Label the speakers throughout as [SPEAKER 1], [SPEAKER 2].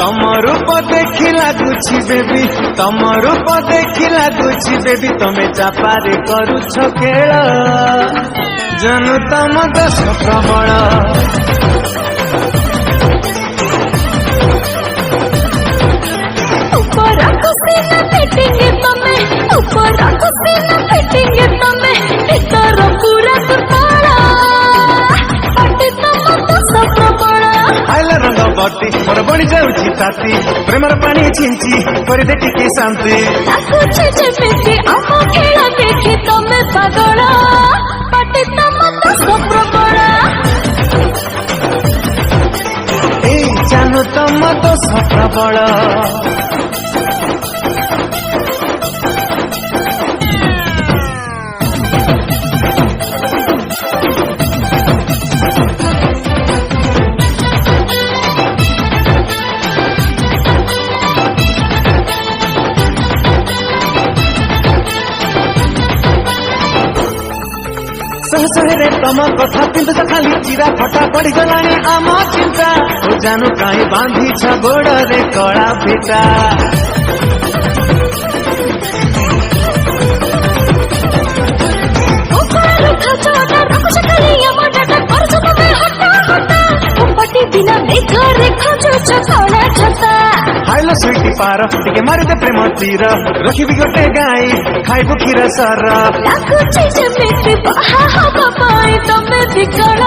[SPEAKER 1] तम रूप देखी लगुछि बेबी तम रूप देखी लगुछि बेबी तमे चापारे करूछ खेल जानू तम दश प्रबल
[SPEAKER 2] ऊपर खुशी न फिटिंग तमे ऊपर खुशी न फिटिंग तमे भीतर पूरा दुतारा पाटी तम दश प्रबल
[SPEAKER 1] आइला रंग बटी मोर बड़ी जाउछि ताती प्रेमर पानी छिंची कर दे टिके शांति
[SPEAKER 2] लाଗୁଛି ଯେମିତି ଆମ ଖେଳ ଦେଖି ତମେ ପାଗଳ ପାଟି ତମ ଦଶ ପ୍ରବଳ
[SPEAKER 1] ए जानू तम दश प्रबल सहरे तम कथा पिंधु खाली चिरा फटा पड़ी गलानी आम चिंता ओ जानू काई बांधी छ गोड़ रे कड़ा फिटा
[SPEAKER 2] ऊपर खचोटा रखछ खाली ଆମ ଡାଟା କରୁଛ ତମେ ହଟା ହଟା ଉପଟି ବିନା ମେଘରେ ଖୋଜୁଛ କଣା ଛତା
[SPEAKER 1] हाइलो स्वीटी पार टिके मारी दे प्रेम तीर रखिबी गोटे गाई खाइबु क्षीर सर
[SPEAKER 2] ଲାଗୁଛି ଯେମିତି ବାହା ହବା ପାଇଁ ତମେ ବିକଳ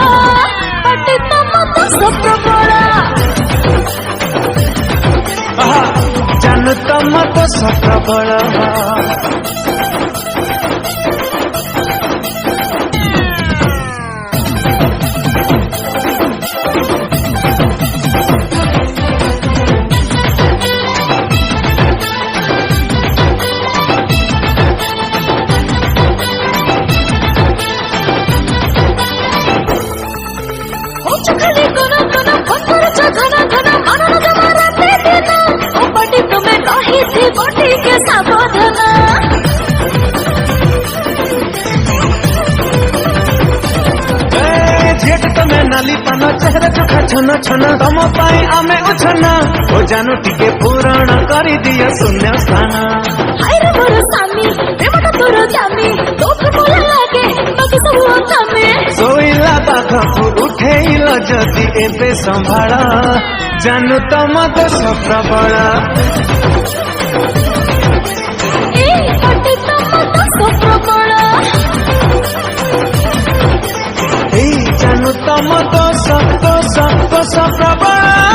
[SPEAKER 2] ପାଟି ତମ ଦଶ ପ୍ରବଳ
[SPEAKER 1] आहा जानू तम दश प्रबल
[SPEAKER 2] ଖାଲି କୋନ କୋନ ପକରୁଛ ଘନ ଘନ ମନର ଜମା ରାତେ ଦିନ ଉପଟି ତୁମେ ରହିଥିବ ଟିକେ ସାବଧାନ
[SPEAKER 1] झेट तमे नाली पान चेहरा चोखा छन छन तम पाई आमे उछन ओ जानू टिके पूरण करी दिया शून्य स्थान
[SPEAKER 2] ହାଇରେ ମୋର ସ୍ୱାମୀ ପ୍ରେମଟା ତୋର ଦାମୀ ତୋକୁ ଭଲ ଲାଗେ ବାକି ସବୁ ଅଥାମେ
[SPEAKER 1] ଶୋଇଲା ପାଖକୁ ଉଠେଇଲ ଯଦି ଏବେ ସମ୍ଭାଳ जानू तम दश प्रबल
[SPEAKER 2] ଏ ପାଟି ତମ ଦଶ ପ୍ରବଳ
[SPEAKER 1] जानू तम दश प्रबल।